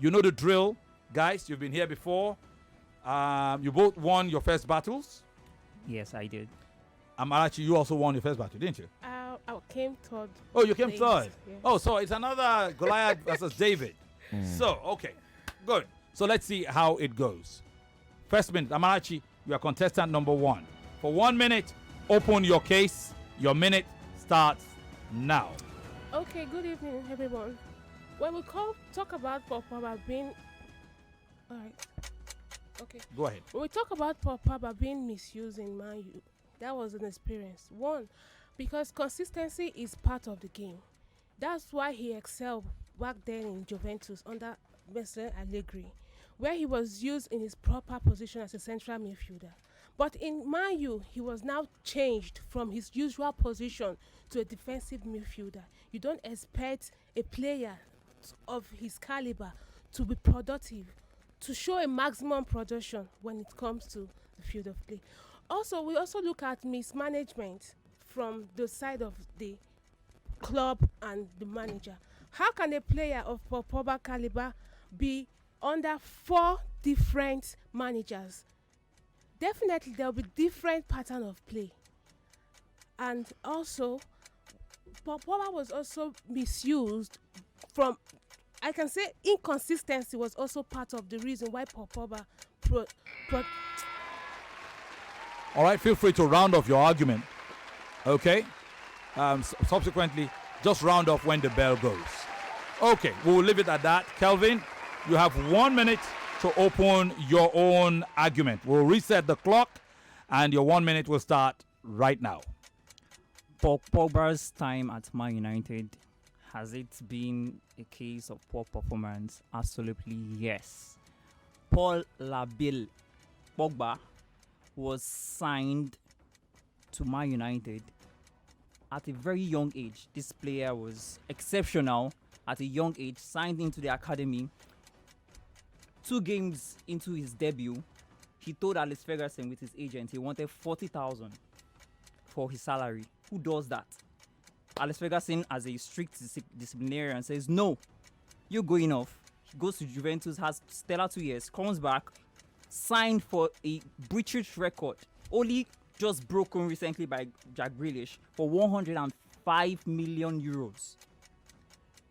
You know the drill, guys. You've been here before. You both won your first battles. Yes, I did. Amarachi, you also won your first battle, didn't you? I came third. Oh, you came third. Yeah. Oh, so it's another Goliath versus David. So, okay, good. So let's see how it goes. First minute, Amarachi, you are contestant number 1. For 1 minute, open your case. Your minute starts now. Okay, good evening, everyone. When we talk about Papa being... Alright. Okay. Go ahead. When we talk about Papa being misused in Man U, that was an experience. 1, because consistency is part of the game. That's why he excelled back then in Juventus under Mr. Allegri, where he was used in his proper position as a central midfielder. But in Man U, he was now changed from his usual position to a defensive midfielder. You don't expect a player of his caliber to be productive, to show a maximum production when it comes to the field of play. Also, we also look at mismanagement from the side of the club and the manager. How can a player of Pogba caliber be under 4 different managers? Definitely there will be different pattern of play. And also, Pogba was also misused from, I can say inconsistency was also part of the reason why Pogba All right, feel free to round off your argument. Okay? Subsequently, just round off when the bell goes. Okay, we'll leave it at that. Kelvin, you have 1 minute to open your own argument. We'll reset the clock, and your 1 minute will start right now. Pogba's time at Man United, has it been a case of poor performance? Absolutely yes. Paul Labille Pogba was signed to Man United at a very young age. This player was exceptional at a young age, signed into the academy. 2 games into his debut, he told Alex Ferguson with his agent he wanted 40,000 for his salary. Who does that? Alex Ferguson, as a strict disciplinarian, says, no, you're going off. He goes to Juventus, has stellar 2 years, comes back, signed for a British record, only just broken recently by Jack Grealish, for 105 million euros.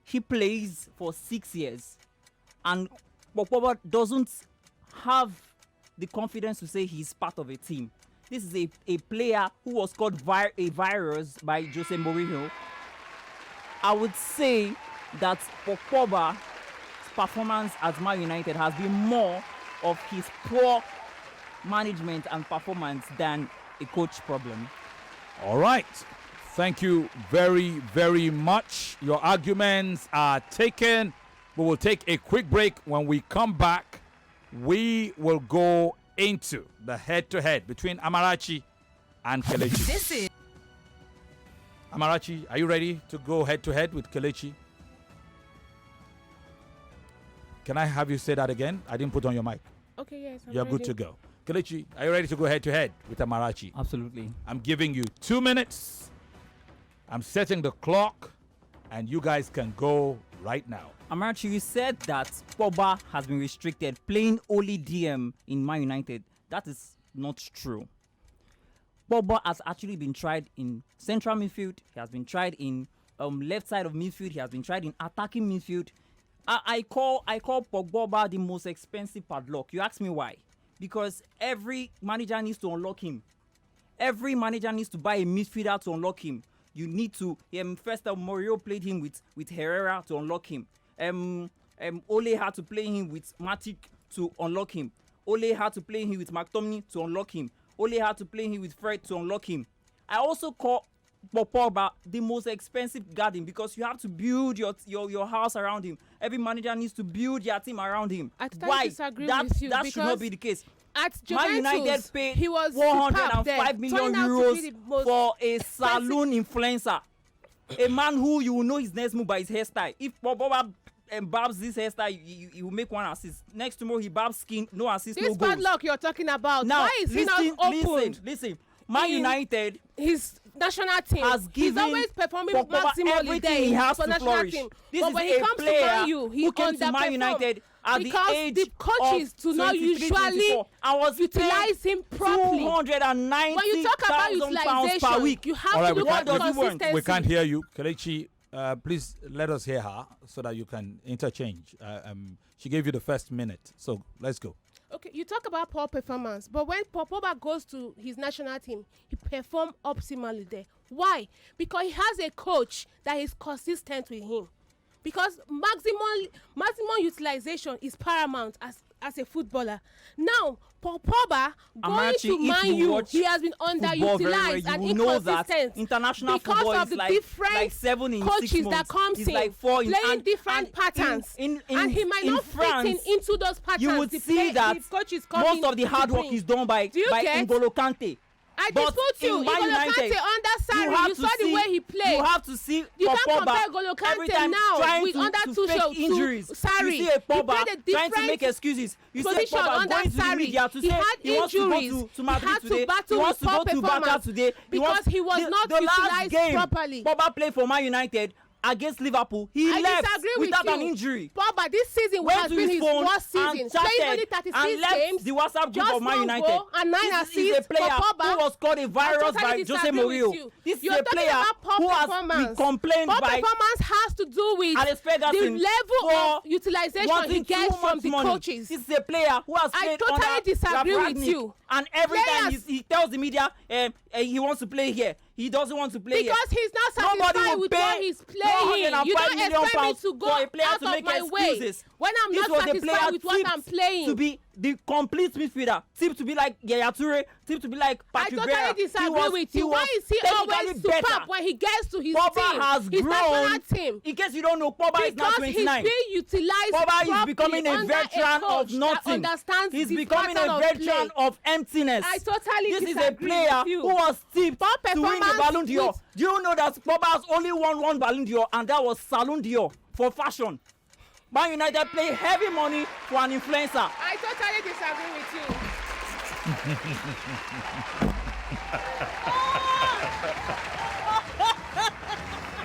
He plays for 6 years, and Pogba doesn't have the confidence to say he's part of a team. This is a player who was called a virus by Jose Mourinho. I would say that Pogba's performance at Man United has been more of his poor management and performance than a coach problem. All right. Thank you very, very much. Your arguments are taken. We will take a quick break. When we come back, we will go into the head-to-head between Amarachi and Kelechi. This is Amarachi, are you ready to go head-to-head with Kelechi? Can I have you say that again? I didn't put on your mic. Okay, yes. You're good to go. Kelechi, are you ready to go head-to-head with Amarachi? Absolutely. I'm giving you 2 minutes. I'm setting the clock, and you guys can go right now. Amarachi, you said that Pogba has been restricted, playing only DM in Man United. That is not true. Pogba has actually been tried in central midfield. He has been tried in left side of midfield. He has been tried in attacking midfield. I call Pogba the most expensive padlock. You ask me why? Because every manager needs to unlock him. Every manager needs to buy a midfielder to unlock him. You need to. First, Mourinho played him with Herrera to unlock him. Ole had to play him with Matic to unlock him. Ole had to play him with McTominay to unlock him. Ole had to play him with Fred to unlock him. I also call Pogba the most expensive garden because you have to build your house around him. Every manager needs to build their team around him. Why? That should not be the case. At Juventus, Man United paid he was 105 million euros for a saloon influencer. A man who you will know his next move by his hairstyle. If Pogba barbs this hairstyle, he will make 1 assist. Next tomorrow he barbs skin, no assist, no goals. This padlock you're talking about, now, why is he not open? Listen. Man United, his national team has given he's always performing Pogba maximally everything he has for to national flourish. team. This but is when he a comes player to Man U, he who came to Man United at the because age the coaches of do not 23, usually 24, I was utilize him properly. When you talk about £290,000 per utilization, week. you have All right, to we look at can't- consistency. We can't hear you. Kelechi, please let us hear her so that you can interchange. She gave you the first minute, so let's go. Okay, you talk about poor performance, but when Pogba goes to his national team, he performs optimally there. Why? Because he has a coach that is consistent with him. Because maximum utilization is paramount as a footballer. Now, Pogba going to Man U, he has been underutilized and inconsistent international because football of is the like different 7 in 6 coaches months. that comes It's in, like 4 in playing different patterns, and he might not France, fit into those patterns. you would see that most of the hard work is done by N'Golo Kante. I But dispute you. in Man N'Golo United, Kante under Sarri, you saw the way he played. You have to see You can't Pogba compare N'Golo every Kante time now trying with under to Tuchel fake injuries. to Sarri. You see a Pogba played a trying to different make excuses. You see a position Pogba under going to the Sarri. media to He say had he wants to go injuries. to Madrid He had today. to battle He wants with to go poor to Barca performance today. because he was not the last utilized game properly. Pogba played for Man United against Liverpool. He I left disagree with without you. an injury. Pogba this season Went has to been his his phone worst season. and Playing only chatted 36 and left games. the WhatsApp group Just of Man one United. goal and 9 This assists is a player for Pogba. who was called a virus totally by Jose disagree Mourinho. with you. This is You're a talking player about poor who has performance. been complained Poor by performance has to do with Alex the Ferguson level for of utilization he wanting gets too from much the money. coaches. This is a player who has I played totally under disagree with Rangnick, you. and every time Players- he tells the media he wants to play here, he doesn't want to play Because here. he's not Nobody satisfied will with pay what he's playing. You don't 105 million expect me pounds to go for a player out to of make my way excuses. when I'm This not was a player satisfied with what I'm tipped playing. to be the complete midfielder, tipped to be like Yaya Toure, tipped to be like I Patrick totally Vieira. disagree with you. Why is he always superb when he gets to his Pogba team? has His grown. national team. In case you don't know, Pogba is now Because he's 29. being utilized Pogba is properly becoming a under veteran coach of nothing. that understands He's the becoming pattern a of veteran play. of emptiness. I totally This is a disagree player with you. who was tipped Poor to win the performance Ballon d'Or. with- Do you know that Pogba has only won one Ballon d'Or, and that was Salon d'Or for fashion? Man United play heavy money for an influencer. I totally disagree with you.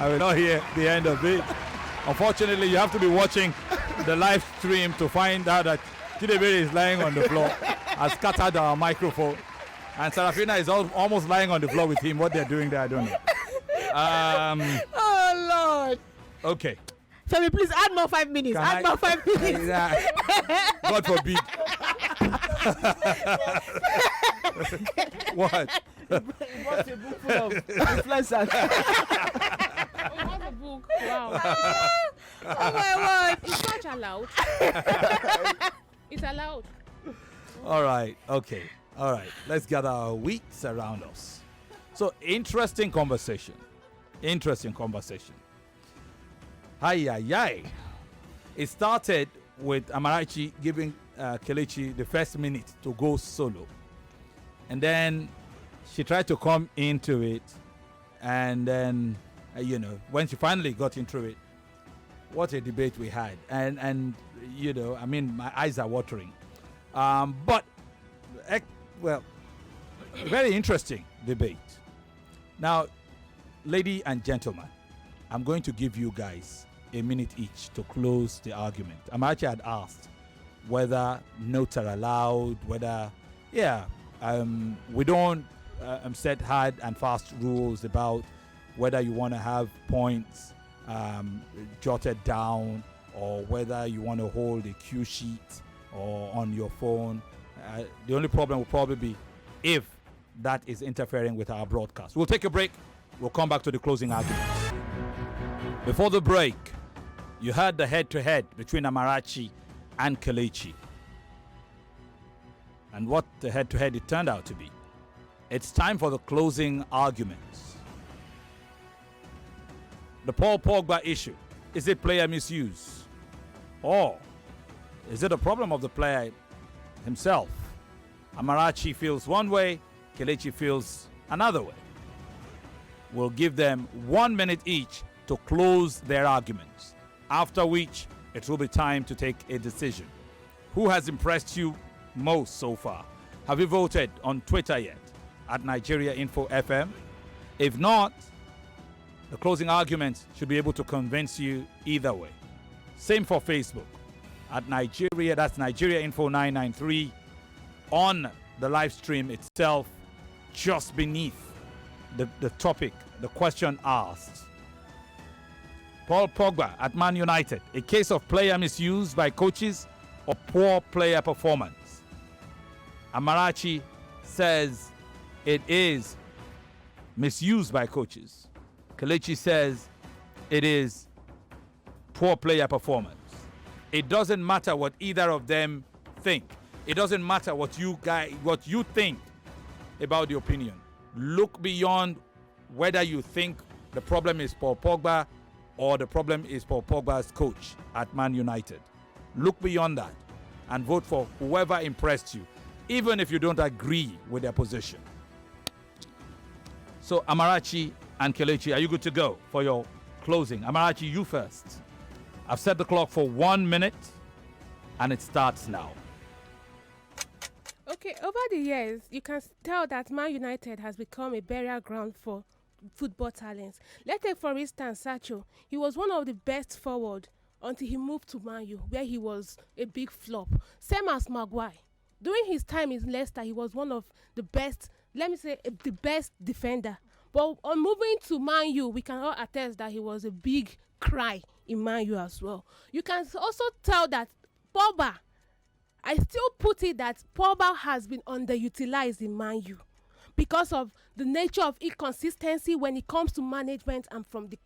I will not hear the end of it. Unfortunately, you have to be watching the live stream to find out that Chidebere is lying on the floor, has scattered our microphone, and Sarafina is almost lying on the floor with him. What they're doing there, I don't know. Oh Lord. Okay. Femi, please add more 5 minutes. Can More 5 minutes. God forbid. What? What's a book full of influencers? Oh, you have a book. Wow. Oh my word. It's not allowed. It's allowed. All right. Okay. All right. Let's gather our wits around us. So, interesting conversation. Interesting conversation. Hi. It started with Amarachi giving Kelechi the first minute to go solo. And then she tried to come into it. And then, when she finally got into it, what a debate we had. And I mean, my eyes are watering. But, very interesting debate. Now, ladies and gentlemen, I'm going to give you guys a minute each to close the argument. Amarachi had asked whether notes are allowed, whether, we don't set hard and fast rules about whether you want to have points jotted down or whether you want to hold a cue sheet or on your phone. The only problem will probably be if that is interfering with our broadcast. We'll take a break. We'll come back to the closing arguments. Before the break, you heard the head-to-head between Amarachi and Kelechi. And what the head-to-head it turned out to be. It's time for the closing arguments. The Paul Pogba issue. Is it player misuse? Or is it a problem of the player himself? Amarachi feels one way, Kelechi feels another way. We'll give them 1 minute each to close their arguments, after which it will be time to take a decision. Who has impressed you most so far? Have you voted on Twitter yet at Nigeria Info FM? If not, the closing arguments should be able to convince you either way. Same for Facebook. at Nigeria. That's Nigeria Info 993 on the live stream itself, just beneath the topic, the question asked. Paul Pogba at Man United, a case of player misuse by coaches or poor player performance. Amarachi says it is misused by coaches. Kelechi says it is poor player performance. It doesn't matter what either of them think. It doesn't matter what you think about the opinion. Look beyond whether you think the problem is Paul Pogba or the problem is Paul Pogba's coach at Man United. Look beyond that and vote for whoever impressed you, even if you don't agree with their position. So Amarachi and Kelechi, are you good to go for your closing? Amarachi, you first. I've set the clock for 1 minute and it starts now. Okay, over the years, you can tell that Man United has become a burial ground for football talents. Let's take, for instance, Sancho. He was one of the best forward until he moved to Man U, where he was a big flop. Same as Maguire. During his time in Leicester, he was one of the best, let me say, the best defender. But on moving to Man U, we can all attest that he was a big cry in Man U as well. You can also tell that Pogba, I still put it that Pogba has been underutilized in Man U because of the nature of inconsistency when it comes to management and from the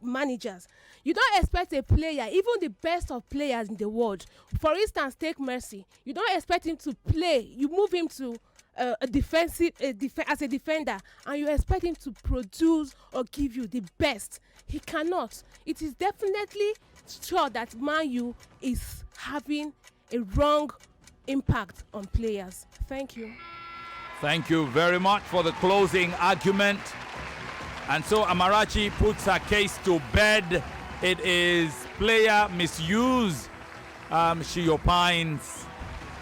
managers. You don't expect a player, even the best of players in the world. For instance, take Mercy. You don't expect him to play. You move him to as a defender, and you expect him to produce or give you the best. He cannot. It is definitely sure that Man U is having a wrong impact on players. Thank you. Thank you very much for the closing argument. And so Amarachi puts her case to bed. It is player misuse, she opines,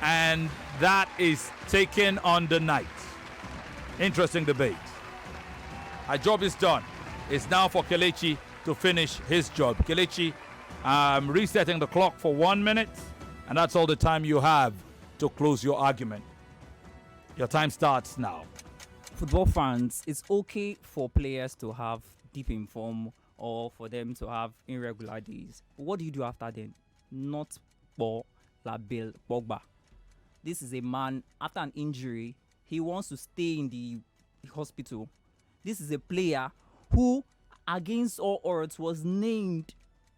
and that is taken on the night. Interesting debate. Our job is done. It's now for Kelechi to finish his job. Kelechi, resetting the clock for 1 minute, and that's all the time you have to close your argument. Your time starts now. Football fans, it's okay for players to have deep in form or for them to have irregular days. What do you do after then? Not Paul Labille Pogba. This is a man, after an injury, he wants to stay in the hospital. This is a player who, against all odds, was named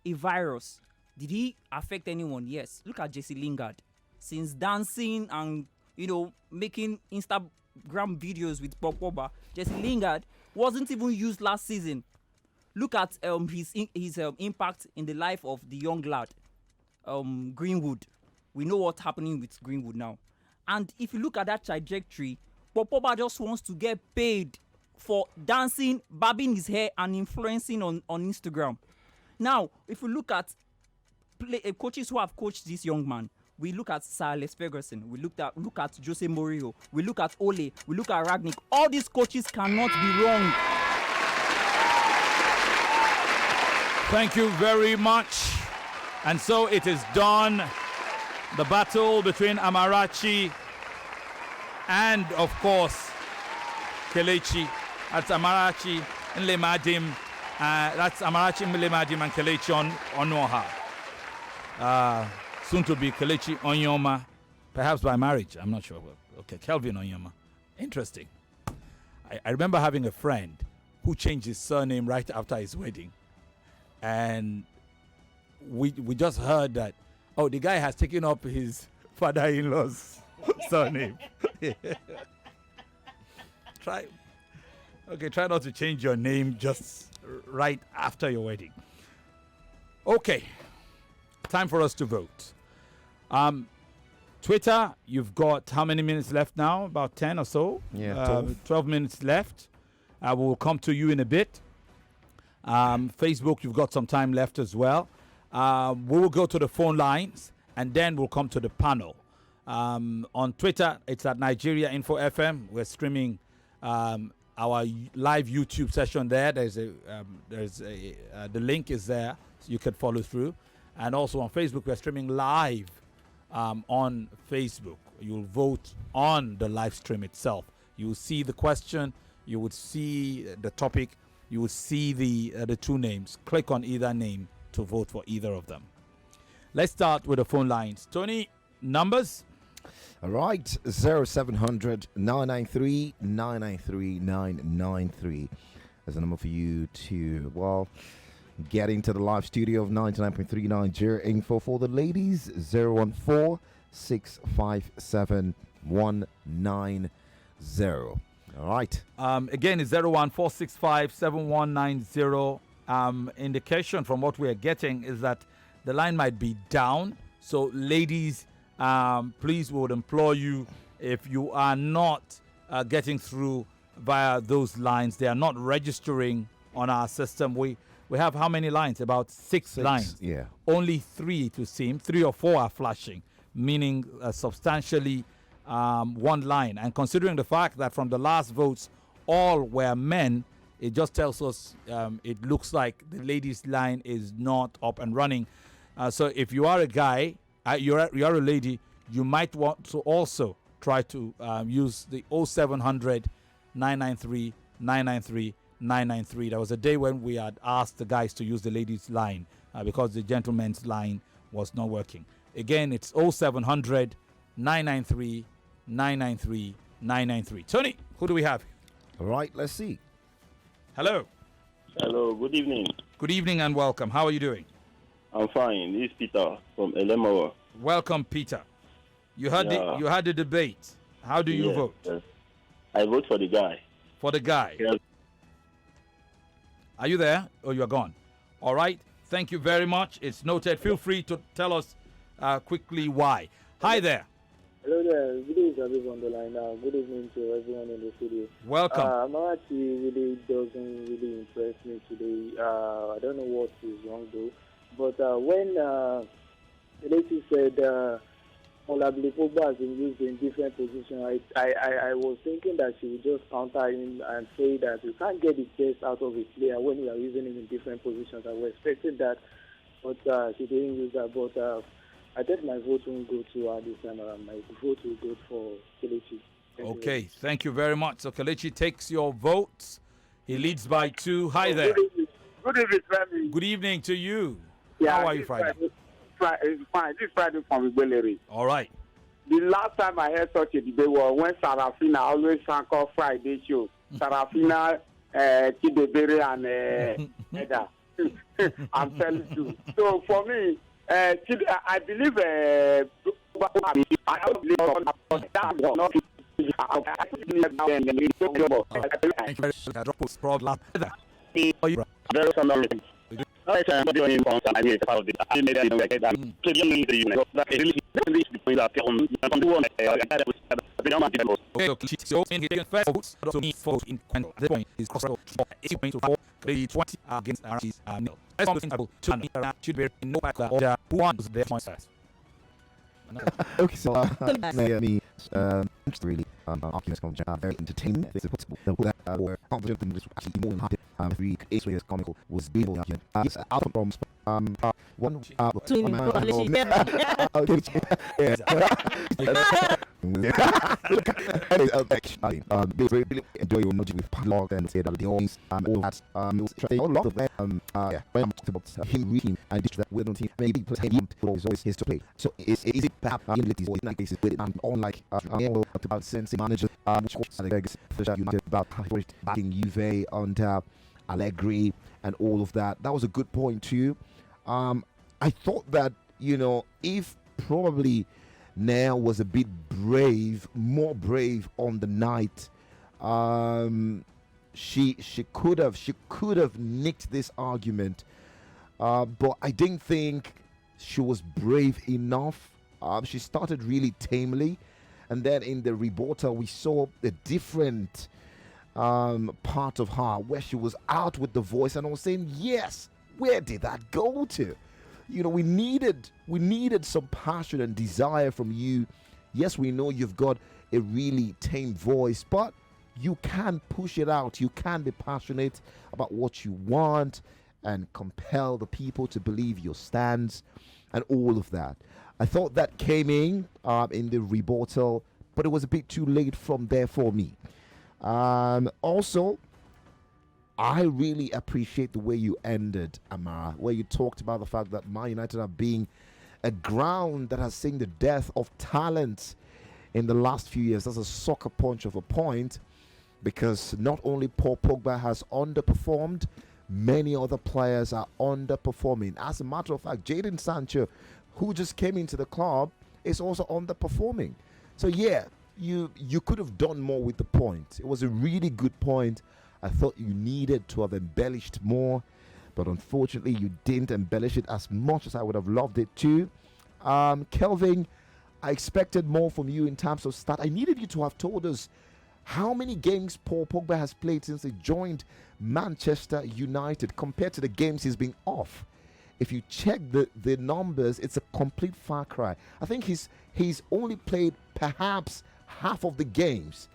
a virus. Did he affect anyone? Yes. Look at Jesse Lingard. Since dancing and, making Instagram videos with Pogba, Jesse Lingard wasn't even used last season. Look at his impact in the life of the young lad, Greenwood. We know what's happening with Greenwood now. And if you look at that trajectory, Pogba just wants to get paid for dancing, bobbing his hair, and influencing on Instagram. Now, if we look at coaches who have coached this young man, we look at Sir Alex Ferguson, we look at Jose Mourinho, we look at Ole, we look at Ragnick. All these coaches cannot be wrong. Thank you very much. And so it is done. The battle between Amarachi and, of course, Kelechi. That's Amarachi, Nlemadim. That's Amarachi, Nlemadim, and Kelechi on Onouha. Soon to be Kelechi Onyoma, perhaps by marriage. I'm not sure. Okay, Kelvin Onyoma. Interesting. I remember having a friend who changed his surname right after his wedding. And we just heard that, the guy has taken up his father-in-law's surname. Try not to change your name just right after your wedding. Okay, time for us to vote. Twitter, you've got how many minutes left now? About 10 or so? Yeah, 12 minutes left. We'll come to you in a bit. Facebook, you've got some time left as well. We will go to the phone lines and then we'll come to the panel. On Twitter, it's at Nigeria Info FM. We're streaming our live YouTube session there. The link is there, so you can follow through. And also on Facebook, we're streaming live on Facebook. You'll vote on the live stream itself. You'll see the question, you would see the topic, you will see the two names. Click on either name to vote for either of them. Let's start with the phone lines. Tony, numbers? All right, 0700 993 993 993 is the number for you to, well, get into the live studio of 99.3 Nigeria info. For the ladies, 014 657 190. All right. Again, it's 014657190. Indication from what we are getting is that the line might be down. So, ladies, please, we would implore you, if you are not getting through via those lines, they are not registering on our system. We have how many lines? About six lines. Yeah. Only 3 to seem. 3 or 4 are flashing, meaning substantially one line. And considering the fact that from the last votes, all were men, it just tells us it looks like the ladies' line is not up and running. So if you are a guy, you're a lady, you might want to also try to use the 0700 993 993 993. There was a day when we had asked the guys to use the ladies' line because the gentleman's line was not working. Again, it's 0700 993 993 993. Tony, who do we have? All right, let's see. Hello. Hello, good evening. Good evening and welcome. How are you doing? I'm fine. This is Peter from Nlemadim. Welcome, Peter. You had the debate. How do you vote? Yes. I vote for the guy. For the guy. Yes. Are you there? Or you are gone? All right. Thank you very much. It's noted. Feel free to tell us quickly why. Hi there. Hello there. Good evening, everyone on the line now. Good evening to everyone in the studio. Welcome. Amarachi really doesn't really impress me today. I don't know what is wrong though. But when Kelechi said Olabile Pogba has been used in different positions, I was thinking that she would just counter him and say that you can't get the best out of a player when you are using him in different positions. I was expecting that, but she didn't use that. But I think my vote won't go to her this time around. My vote will go for Kelechi. Okay, thank you very much. So Kelechi takes your vote. He leads by 2. Hi there. Good evening, Femi. Good evening to you. Yeah, how are you, Friday? It's fine. This is Friday from Igbeleri. All right. The last time I heard such a debate was when Sarafina always anchor Friday shows. Sarafina, Chidebere, and Eda. I'm telling you. So for me, I believe I don't believe that was not. Very familiar. I can do any point I made about it. I made it like that. To the unit, you know, that really between that film and one so in the first votes, so me vote in the point is cross 80.4 the 20 against Archie's nil. As long as people should be no back order who wants their points. Okay, so really arguments very entertaining. It's possible that were confident in this actually more than happy. 3 is comical was beautiful argument. Yes, out from one really enjoy your knowledge with Padlock and say that the always all that a lot of them when I'm talking about him reading and that we don't think maybe put him is always his to play. So is it perhaps abilities or in cases with it and unlike about sense manager which was United about backing Juve and Allegri and all of that. That was a good point too. I thought that, you know, if probably Nair was a bit brave, more brave on the night, she could have nicked this argument, but I didn't think she was brave enough. She started really tamely, and then in the rebuttal we saw a different part of her where she was out with the voice, and I was saying, yes, where did that go to? You know, we needed some passion and desire from you. Yes, we know you've got a really tame voice, but you can push it out. You can be passionate about what you want, and compel the people to believe your stance and all of that. I thought that came in the rebuttal, but it was a bit too late from there for me. Also, I really appreciate the way you ended, Amara, where you talked about the fact that Man United are being a ground that has seen the death of talent in the last few years. That's a soccer punch of a point, because not only Paul Pogba has underperformed, many other players are underperforming. As a matter of fact, Jadon Sancho, who just came into the club, is also underperforming. So yeah, you could have done more with the point. It was a really good point. I thought you needed to have embellished more, but unfortunately you didn't embellish it as much as I would have loved it to. Kelvin, I expected more from you in terms of stat. I needed you to have told us how many games Paul Pogba has played since he joined Manchester United compared to the games he's been off. If you check the numbers, it's a complete far cry. I think he's only played perhaps half of the games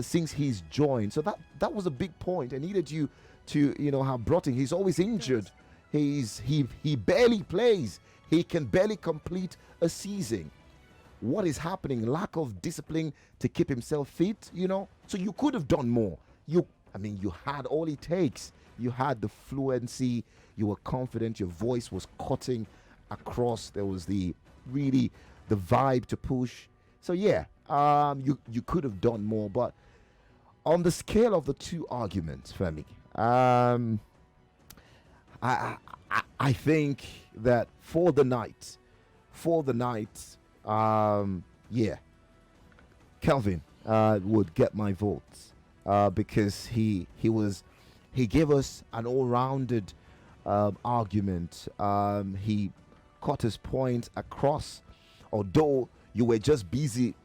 since he's joined. So that was a big point. I needed you to have brought in. He's always injured. He barely plays. He can barely complete a season. What is happening? Lack of discipline to keep himself fit, So you could have done more. You had all it takes. You had the fluency. You were confident. Your voice was cutting across. There was the vibe to push. So yeah, you could have done more. But on the scale of the two arguments, Femi, I think that for the night, yeah, Kelvin would get my votes because he gave us an all-rounded argument. He cut his point across, although you were just busy,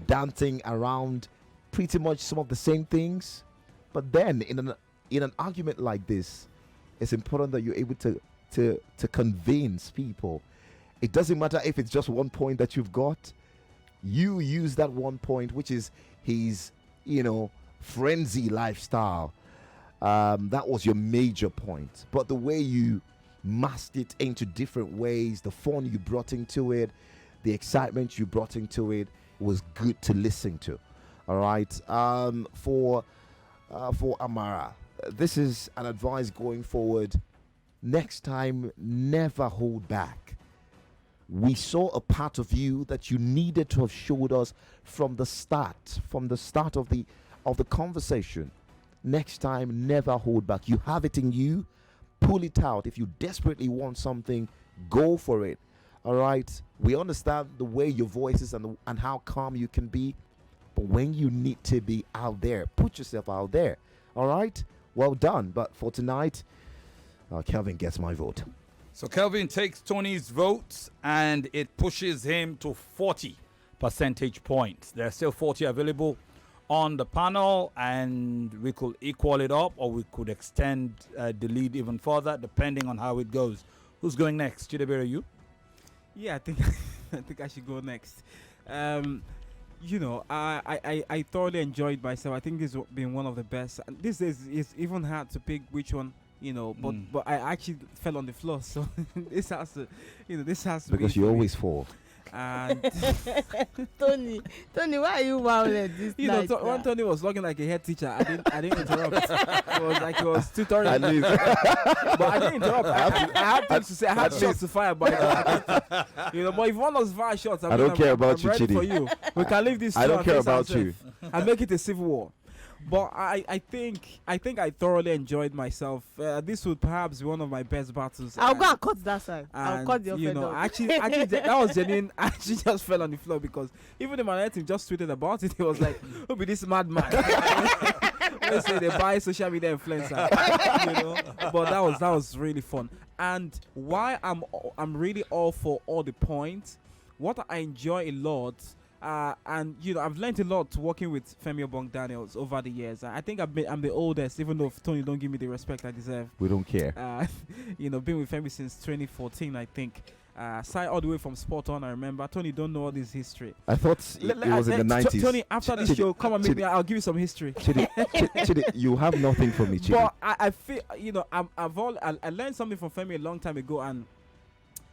dancing around pretty much some of the same things. But then in an argument like this, it's important that you're able to convince people. It doesn't matter if it's just one point that you've got. You use that one point, which is his, frenzy lifestyle. That was your major point. But the way you masked it into different ways, the fun you brought into it, the excitement you brought into it, was good to listen to. All right. For Amara, this is an advice going forward. Next time, never hold back. We saw a part of you that you needed to have showed us from the start of the conversation. Next time, never hold back. You have it in you. Pull it out. If you desperately want something, go for it. All right. We understand the way your voice is and how calm you can be. But when you need to be out there, put yourself out there. All right. Well done. But for tonight, Kelvin gets my vote. So Kelvin takes Tony's votes and it pushes him to 40 percentage points. There are still 40 available on the panel, and we could equal it up or we could extend the lead even further depending on how it goes. Who's going next? Chidebere, you? Yeah, I think I should go next. I thoroughly enjoyed myself. I think this has been one of the best. And this is it's even hard to pick which one. But I actually fell on the floor, so this has to because be you always fall. And Tony, why are you violent this night? When Tony was looking like a head teacher, I didn't interrupt. It was like he was tutoring. But I didn't interrupt. I had things to say. I had shots to fire, but but if you want us to fire shots, I don't care about you, ready Chidi. for you. We can leave this. I don't care about you. And make it a civil war. But I think I thoroughly enjoyed myself. This would perhaps be one of my best battles. I'll go and cut that side. I'll cut the offender. Actually, that was genuine. I actually just fell on the floor because even the man team just tweeted about it. He was like, "Who be this madman?" Let's say they buy social media influencer. But that was really fun. And why I'm really all for all the points. What I enjoy a lot. And I've learned a lot working with Femi Obong-Daniels over the years. I think I'm the oldest, even though Tony don't give me the respect I deserve. We don't care. Been with Femi since 2014, I think. Side all the way from Sport On. I remember. Tony don't know all this history. I thought it was in the 90s. Tony, after this show, come and meet me. I'll give you some history. Chidi, you have nothing for me, Chidi. But I feel, I learned something from Femi a long time ago, and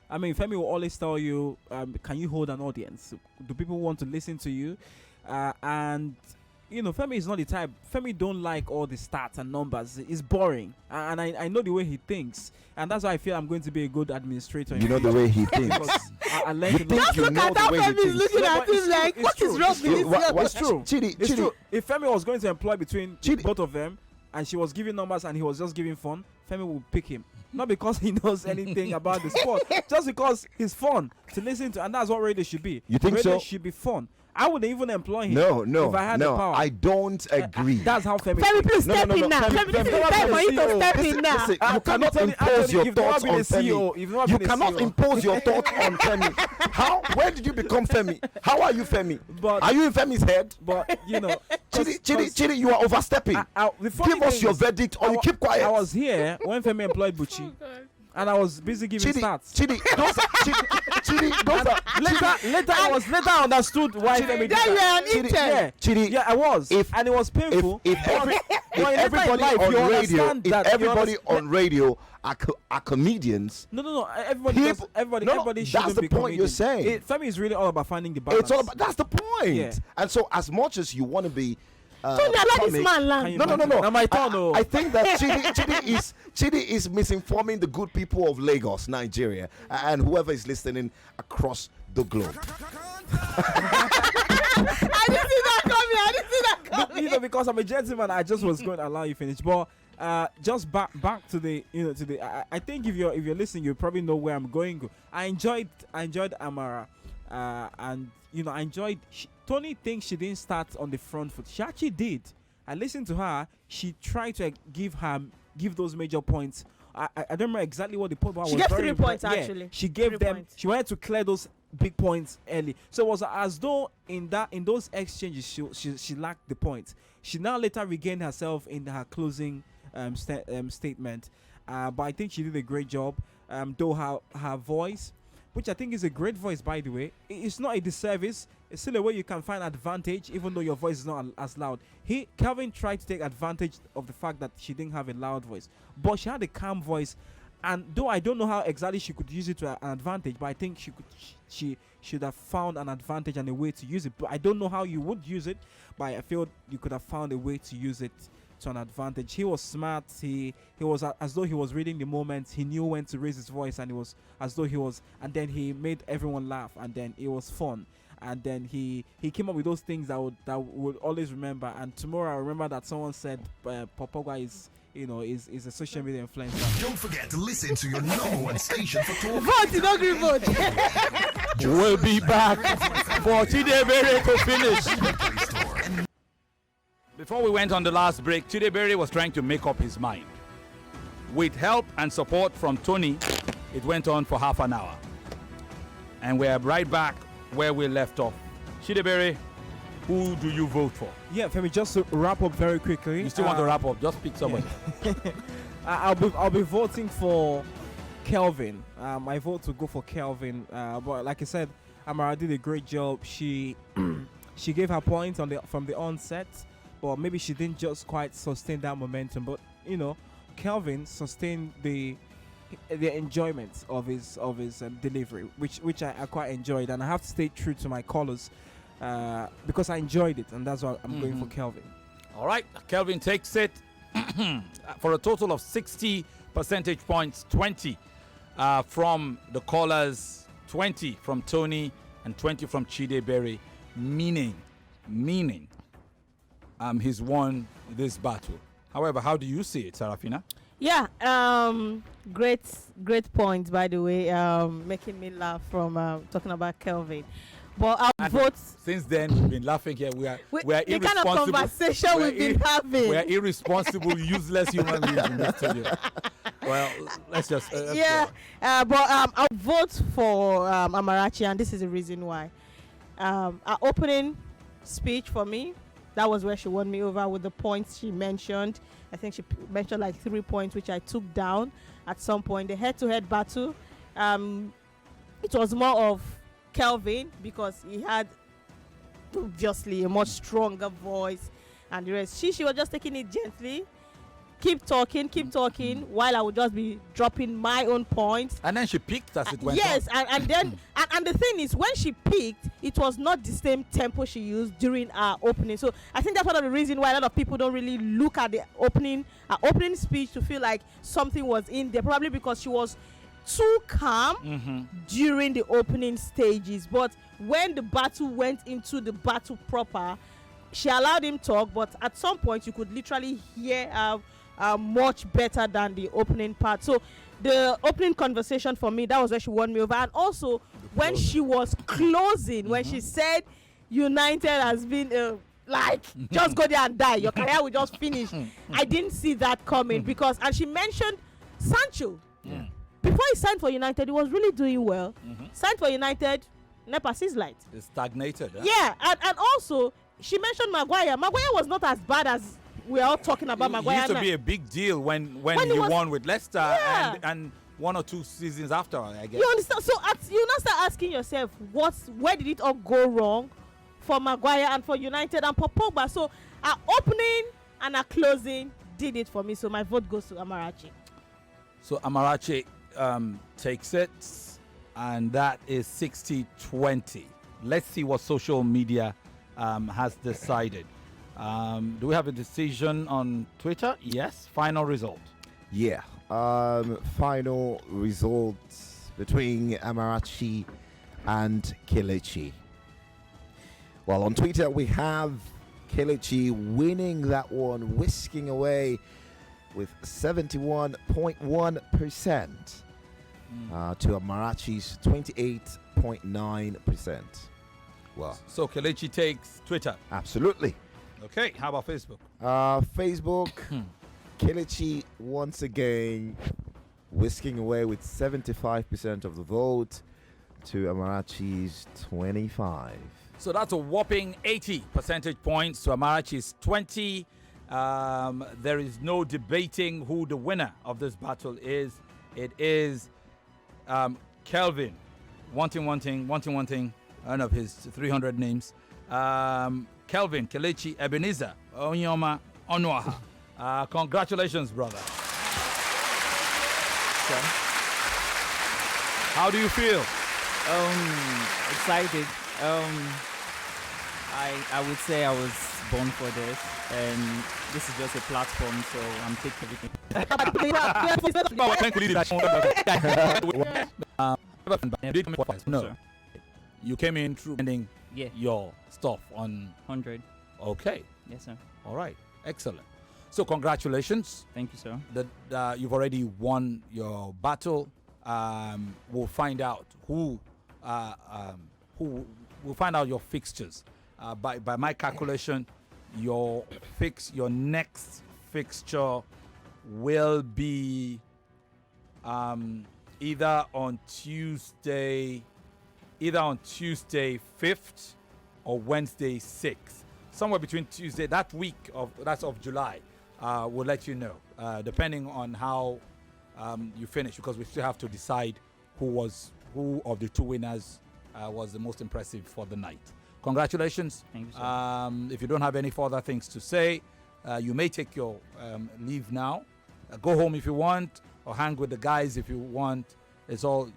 I mean, Femi will always tell you, can you hold an audience? Do people want to listen to you? And Femi is not the type. Femi don't like all the stats and numbers. It's boring, and I know the way he thinks, and that's why I feel I'm going to be a good administrator. You know the way he thinks. I learned Just look at how Femi is looking at him like, what is wrong with this? It's true. Chidi, It's true. If Femi was going to employ between Chidi. both of them, and she was giving numbers and he was just giving fun, Femi would pick him. Not because he knows anything about the sport, just because he's fun to listen to, and that's what radio should be. You think radio so? should be fun. I wouldn't even employ him. No, if I had the power. I don't agree. That's how Femi. Femi, please No, step no, no, in now. Femi, Femi, this is Femi, time for you to Femi, step Listen, in now. listen, you cannot Tony, impose your you've never thoughts been on a CEO. Femi. You've never You been a cannot CEO. impose your thoughts on Femi. How? When did you become Femi? How are you Femi? But- Are you in Femi's head? But Chidi, you are overstepping. the funny Give us thing your is, verdict or you keep quiet. I was here when Femi employed Bucci, and I was busy giving stats. Chidi, those are Later I understood why Femi did Then you that. are an intern. Chidi, Yeah, I was, and it was painful. if everybody life, you on radio, understand if that, you everybody understand- on radio are comedians, No. Everybody, People- everybody, no, everybody that's shouldn't the be point you're comedian. saying. Femi is really all about finding the balance. it's all about. That's the point. Yeah. And so, as much as you want to be, Tony, I let this comic- man land. No. Now my turn, oh. I think that Chidi is misinforming the good people of Lagos, Nigeria, and whoever is listening across the globe. I didn't see that coming. Because I'm a gentleman, I just was going to allow you finish. But just back to the I think if you're listening, you probably know where I'm going. I enjoyed Amara, and I enjoyed. Tony thinks she didn't start on the front foot. She actually did. I listened to her. She tried to give those major points. I don't remember exactly what the point was. She gave 3 very points, important. actually. She gave 3 them. points. She wanted to clear those big points early. So it was as though in those exchanges she lacked the points. She now later regained herself in her closing statement. But I think she did a great job. Though her voice, which I think is a great voice, by the way, it's not a disservice. It's still a way you can find advantage, even though your voice is not as loud. Calvin tried to take advantage of the fact that she didn't have a loud voice, but she had a calm voice. And though I don't know how exactly she could use it to an advantage, but I think she should have found an advantage and a way to use it. But I don't know how you would use it, but I feel you could have found a way to use it to an advantage. He was smart. He was as though he was reading the moment. He knew when to raise his voice, and it was as though he was. And then he made everyone laugh, and then it was fun. And then he came up with those things that would always remember. And tomorrow I remember that someone said Popogwa is a social media influencer. Don't forget to listen to your number one station for talk. Vote, don't agree, vote. We'll be back for Chidebere to finish. Before we went on the last break, Chidebere was trying to make up his mind. With help and support from Tony, it went on for half an hour. And we're right back where we left off. Chidebere, who do you vote for? Yeah, Femi, just to wrap up very quickly. You still want to wrap up? Just pick someone. I'll be voting for Kelvin. I vote to go for Kelvin. But like I said, Amara did a great job. She gave her points from the onset, but maybe she didn't just quite sustain that momentum. But Kelvin sustained the enjoyment of his delivery, which I quite enjoyed, and I have to stay true to my colors because I enjoyed it, and that's why I'm going for Kelvin. All right, Kelvin takes it for a total of 60 percentage points, 20 from the callers, 20 from Tony, and 20 from Chidebere, meaning he's won this battle. However, how do you see it, Sarafina? Yeah, great point, by the way, making me laugh from talking about Kelvin. But I'll vote. Since then, we've been laughing here. We are the irresponsible. kind of conversation we've been having. We are irresponsible, useless human beings in this studio. Well, let's just. Let's but I'll vote for Amarachi, and this is the reason why. Our opening speech for me, that was where she won me over with the points she mentioned. I think she mentioned like 3 points, which I took down at some point. The head-to-head battle, it was more of Kelvin because he had obviously a much stronger voice and the rest. She was just taking it gently. Keep talking, while I would just be dropping my own points. And then she peaked as it went yes, on. and then and the thing is, when she peaked, it was not the same tempo she used during our opening. So I think that's one of the reasons why a lot of people don't really look at the opening speech to feel like something was in there. Probably because she was too calm during the opening stages. But when the battle went into the battle proper, she allowed him talk. But at some point, you could literally hear much better than the opening part. So the opening conversation for me, that was where she won me over. And also when she was closing, when she said United has been like just go there and die, your career will just finish. I didn't see that coming because, and she mentioned Sancho. Before he signed for United, he was really doing well. Signed for United, NEPA sees light. It stagnated. Yeah, and also she mentioned Maguire. Maguire was not as bad as we're all talking about. Maguire used to be a big deal when he won with Leicester and 1 or 2 seasons after, I guess. You understand? So you now start asking yourself, where did it all go wrong for Maguire and for United and for Pogba? So our opening and our closing did it for me. So my vote goes to Amarachi. So Amarachi takes it, and that is 60-20. Let's see what social media has decided. Do we have a decision on Twitter? Yes. Final result. Yeah. Final results between Amarachi and Kelechi. Well, on Twitter we have Kelechi winning that one, whisking away with 71.1% to Amarachi's 28.9%. Well, so Kelechi takes Twitter. Absolutely. Okay, how about Facebook? Facebook, Kelechi once again whisking away with 75% of the vote to Amarachi's 25. So that's a whopping 80 percentage points to Amarachi's 20. There is no debating who the winner of this battle is. It is Kelvin, wanting, one of his 300 names. Kelvin, Kelechi, Ebenezer, Onyoma, Onouha. Congratulations, brother. So, how do you feel? Excited. I would say I was born for this, and this is just a platform, so I'm taking everything. No. You came in through sending your stuff on 100. Okay. Yes, sir. All right. Excellent. So congratulations. Thank you, sir. That you've already won your battle. We'll find out who we'll find out your fixtures. By my calculation, your next fixture will be either on Tuesday 5th or Wednesday 6th. Somewhere between Tuesday, that's of July. We'll let you know, depending on how you finish, because we still have to decide who of the two winners was the most impressive for the night. Congratulations. Thank you, sir. If you don't have any further things to say, you may take your leave now. Go home if you want, or hang with the guys if you want. It's all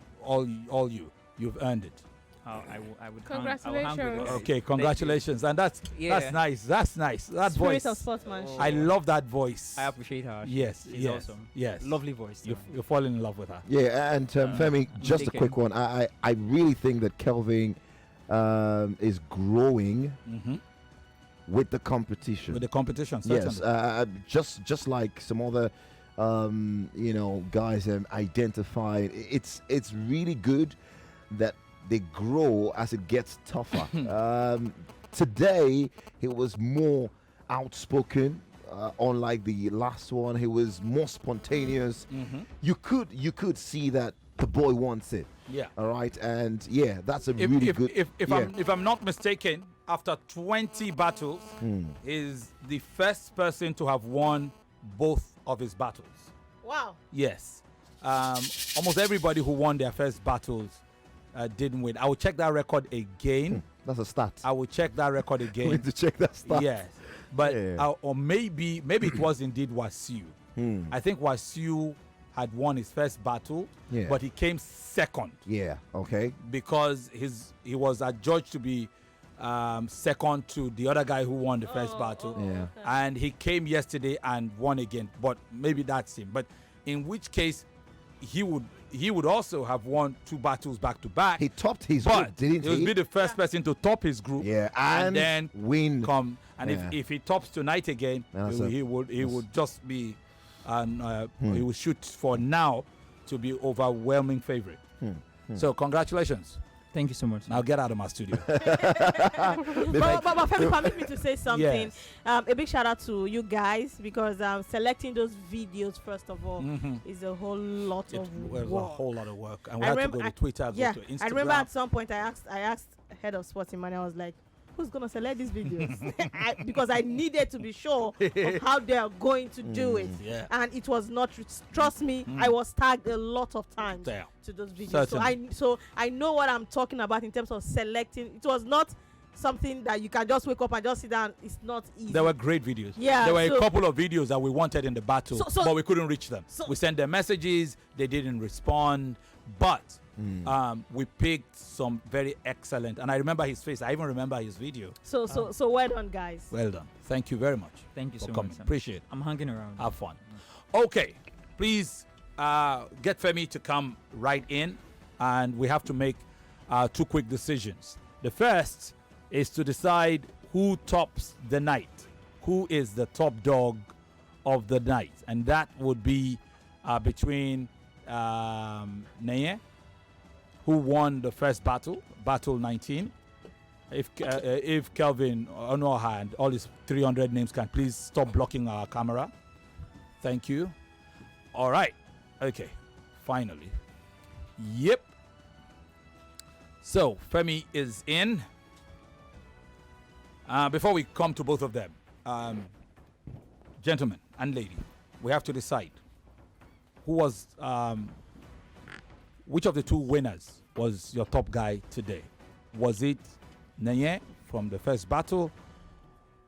you. You've earned it. I would. Congratulations. Okay, congratulations, and that's nice. That's nice. That Spirit voice. of sportsmanship. I love that voice. I appreciate her. Yes, She's yes, awesome. yes. Lovely voice. You're falling in love with her. Yeah, and Femi, just a quick one. I really think that Kelvin is growing with the competition. With the competition, certainly. Yes, just like some other guys identified. It's really good that they grow as it gets tougher. Today he was more outspoken, unlike the last one. He was more spontaneous. You could see that the boy wants it. Yeah. All right, and yeah, that's a really good. If I'm not mistaken, after 20 battles, is the first person to have won both of his battles. Wow. Yes. Almost everybody who won their first battles didn't win. I will check that record again. That's a start. I will check that record again. We need to check that start. Yes, but Yeah. or maybe it was indeed Wasiu. I think Wasiu had won his first battle, Yeah. but he came second Yeah. Okay. because he was adjudged to be second to the other guy who won the first battle. Yeah. And he came yesterday and won again, but maybe that's him. But in which case, he would also have won 2 battles back to back. He topped his but group, didn't he would he? be the first person to top his group. Yeah, and and then win. come. And Yeah. if he tops tonight again, That's he it. would just be, he would shoot for now to be overwhelming favorite. So congratulations. Thank you so much. Now get out of my studio. But Femi, permit me to say something. Yes. A big shout out to you guys because selecting those videos first of all is a whole lot It of was a work. whole lot of work, and we I had to remember- go to Twitter, Yeah, go to Instagram. I remember at some point I asked head of sports in Mani, I was like, who's gonna select these videos? Because I needed to be sure of how they are going to do it. Yeah. And it was not. Trust me, I was tagged a lot of times Yeah. to those videos. Certainly. So I know what I'm talking about in terms of selecting. It was not something that you can just wake up and just sit down. It's not easy. There were great videos. Yeah, There were so- a couple of videos that we wanted in the battle, So- but we couldn't reach them. So- We sent them messages, they didn't respond, but we picked some very excellent, and I remember his face. I even remember his video. So well done, guys. Well done. Thank you very much. Thank you for so coming. much. Appreciate it. I'm hanging around. Have fun. Okay, please get Femi to come right in, and we have to make 2 quick decisions. The first is to decide who tops the night, who is the top dog of the night, and that would be between Neye, who won the first battle, Battle 19. If Kelvin, Onouha, and all his 300 names can please stop blocking our camera. Thank you. All right. Okay. Finally. Yep. So, Femi is in. Before we come to both of them, gentlemen and lady, we have to decide who was, which of the 2 winners was your top guy today? Was it Neye from the first battle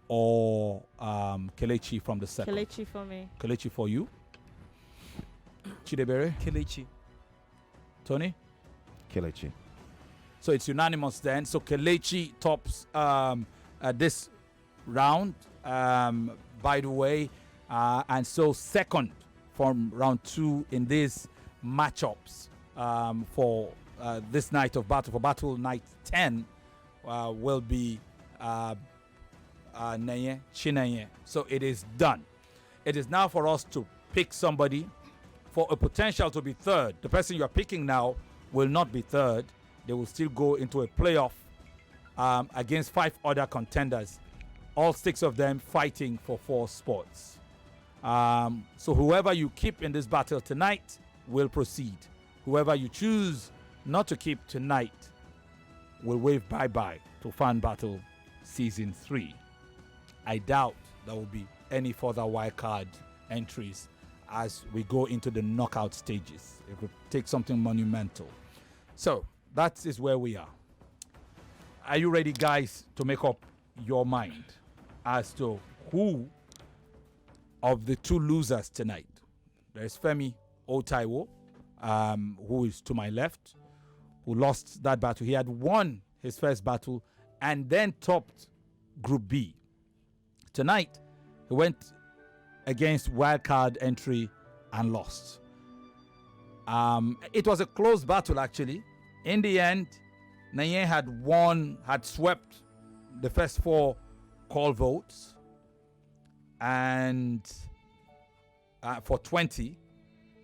or Kelechi from the second? Kelechi for me. Kelechi for you. Chidebere, Kelechi. Tony. Kelechi. So it's unanimous then. So Kelechi tops this round, by the way. And so second from round 2 in these matchups for this night of battle, for battle night 10, will be Neye, Chineye. So it is done. It is now for us to pick somebody for a potential to be third. The person you are picking now will not be third. They will still go into a playoff against 5 other contenders, all 6 of them fighting for 4 spots. So whoever you keep in this battle tonight will proceed. Whoever you choose not to keep tonight will wave bye-bye to Fan Battle Season 3. I doubt there will be any further wildcard entries as we go into the knockout stages. It will take something monumental. So that is where we are. Are you ready, guys, to make up your mind as to who of the 2 losers tonight? There's Femi Otaiwo, who is to my left, who lost that battle. He had won his first battle and then topped Group B. Tonight, he went against wildcard entry and lost. It was a close battle, actually. In the end, Neye had swept the first 4 call votes and for 20,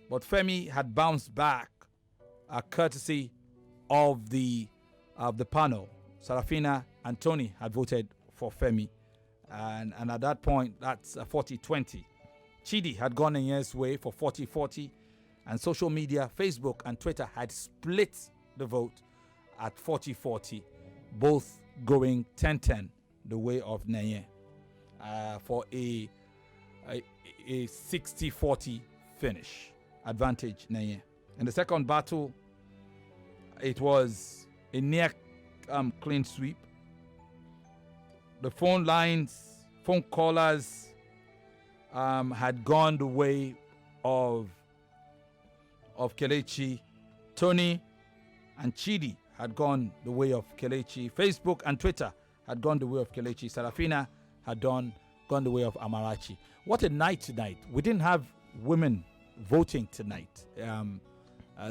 but Femi had bounced back courtesy of the panel. Sarafina and Tony had voted for Femi, and at that point, that's 40-20. Chidi had gone Neye's way for 40-40, and social media, Facebook and Twitter had split the vote at 40-40, both going 10-10 the way of Neye for a 60-40 finish. Advantage Neye. In the second battle, it was a near clean sweep. The phone callers had gone the way of Kelechi. Tony and Chidi had gone the way of Kelechi. Facebook and Twitter had gone the way of Kelechi. Sarafina had gone the way of Amarachi. What a night tonight. We didn't have women voting tonight.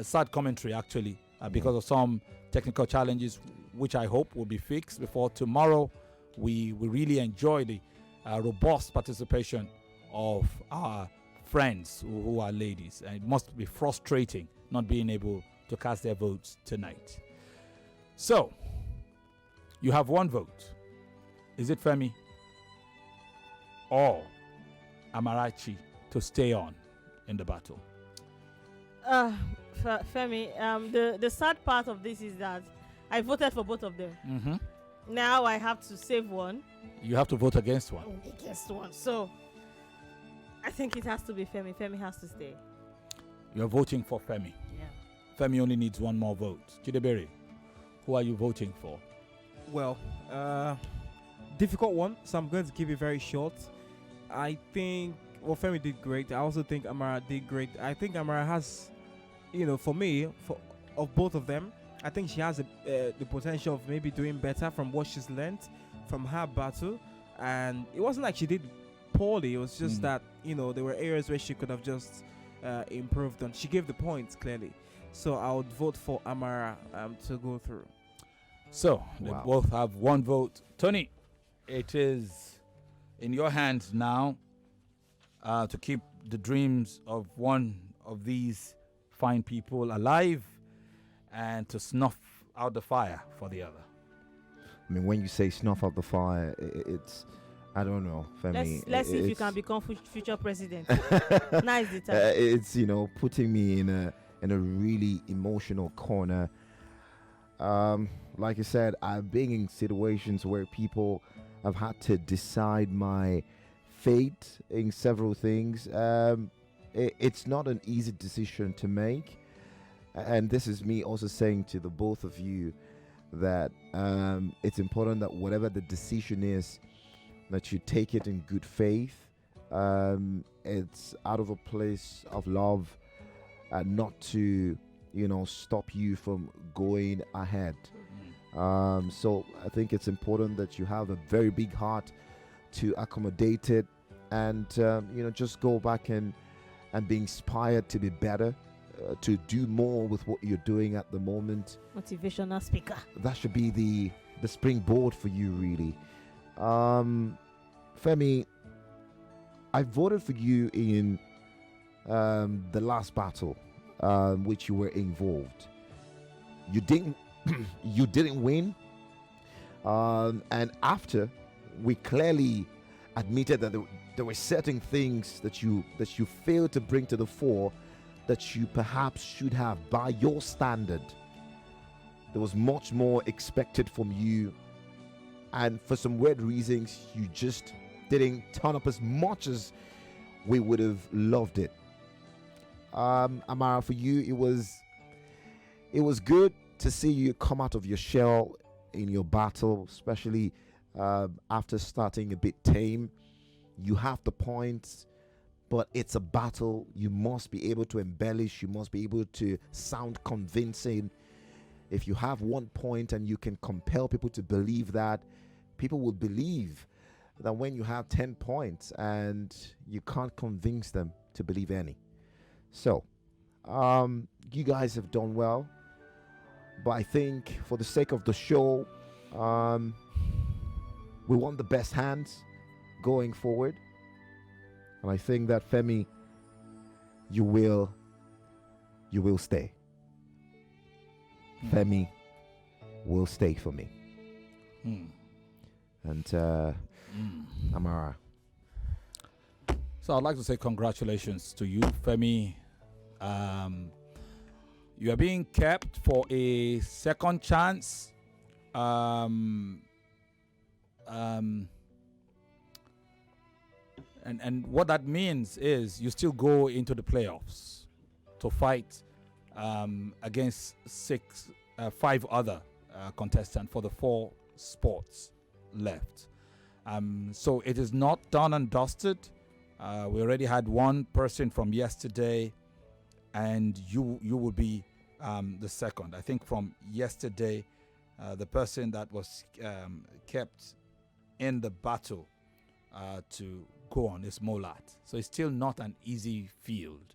Sad commentary, actually, because of some technical challenges, which I hope will be fixed before tomorrow. We really enjoy the robust participation of our friends who are ladies. And it must be frustrating not being able to cast their votes tonight. So, you have one vote. Is it Femi or Amarachi to stay on in the battle? Femi, the sad part of this is that I voted for both of them. Mm-hmm. Now I have to save one. You have to vote against one. Against one. So I think it has to be Femi. Femi has to stay. You're voting for Femi. Yeah. Femi only needs one more vote. Chidebere, who are you voting for? Well, difficult one, so I'm going to keep it very short. I think, well, Femi did great. I also think Amara did great. I think Amara has, for me, of both of them, I think she has the potential of maybe doing better from what she's learned from her battle. And it wasn't like she did poorly. It was just that, there were areas where she could have just improved on. She gave the points, clearly. So I would vote for Amara to go through. So, they both have one vote. Tony, it is in your hands now to keep the dreams of one of these fine people alive and to snuff out the fire for the other. I mean, when you say snuff out the fire, it's, I don't know, Femi. Let's see if you can become future president. Nice the time. It's, putting me in a really emotional corner. Like I said, I've been in situations where people have had to decide my fate in several things. It's not an easy decision to make. And this is me also saying to the both of you that it's important that whatever the decision is, that you take it in good faith. It's out of a place of love, not to, stop you from going ahead. So I think it's important that you have a very big heart to accommodate it and, just go back and be inspired to be better, to do more with what you're doing at the moment. Motivational speaker. That should be the springboard for you, really. Femi, I voted for you in the last battle, which you were involved. You didn't win, and after we clearly admitted that there were certain things that you failed to bring to the fore that you perhaps should have by your standard. There was much more expected from you, and for some weird reasons you just didn't turn up as much as we would have loved it. Amara, for you it was good to see you come out of your shell in your battle, especially after starting a bit tame. You have the points, but it's a battle. You must be able to embellish. You must be able to sound convincing. If you have 1 point and you can compel people to believe that, people will believe that when you have 10 points and you can't convince them to believe any. So, you guys have done well. But I think for the sake of the show, we want the best hands going forward. And I think that Femi, you will stay. Femi will stay for me. And Amara. So I'd like to say congratulations to you, Femi. You are being kept for a second chance. And what that means is you still go into the playoffs to fight against 6 5 other contestants for the 4 sports left. So it is not done and dusted. We already had one person from yesterday, and you will be the second. I think from yesterday, the person that was kept in the battle to go on is Molat. So it's still not an easy field.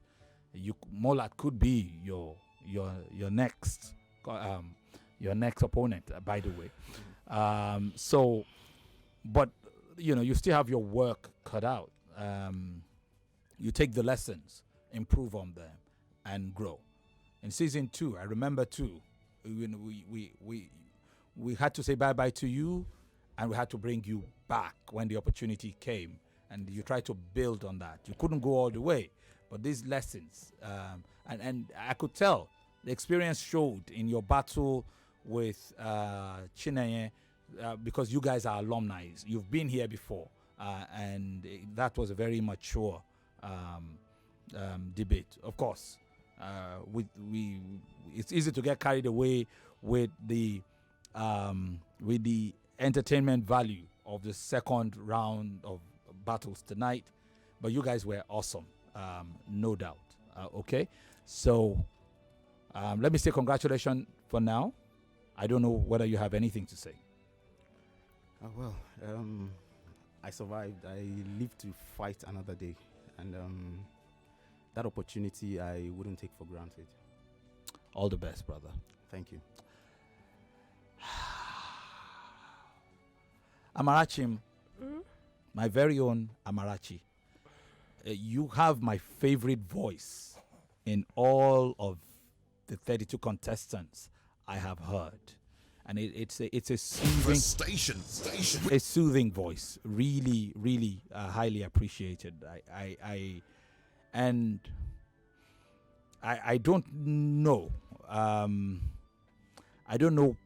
Molat could be your next opponent, by the way. But you still have your work cut out. You take the lessons, improve on them, and grow. In season 2, I remember too, we had to say bye-bye to you, and we had to bring you back when the opportunity came, and you tried to build on that. You couldn't go all the way, but these lessons, and I could tell the experience showed in your battle with Chinenye, because you guys are alumni. You've been here before, and that was a very mature debate. Of course, it's easy to get carried away with the entertainment value of the second round of battles tonight, but you guys were awesome, no doubt. Okay, so let me say congratulations for now. I don't know whether you have anything to say. I survived. I lived to fight another day, and that opportunity I wouldn't take for granted. All the best, brother. Thank you. Amarachi, my very own Amarachi, you have my favorite voice in all of the 32 contestants I have heard. And it's a soothing, a soothing voice. Really, really highly appreciated. I don't know. I don't know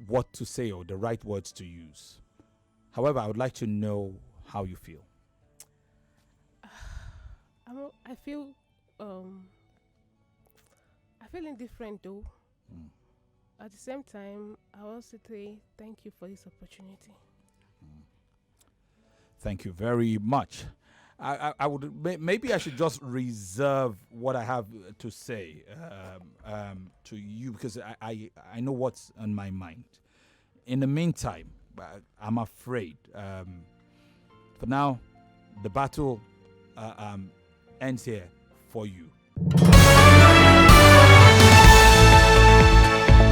what to say or the right words to use. However, I would like to know how you feel. I feel indifferent though. At the same time, I also say thank you for this opportunity. Thank you very much. I would maybe I should just reserve what I have to say to you, because I know what's on my mind. In the meantime, I'm afraid for now the battle ends here for you.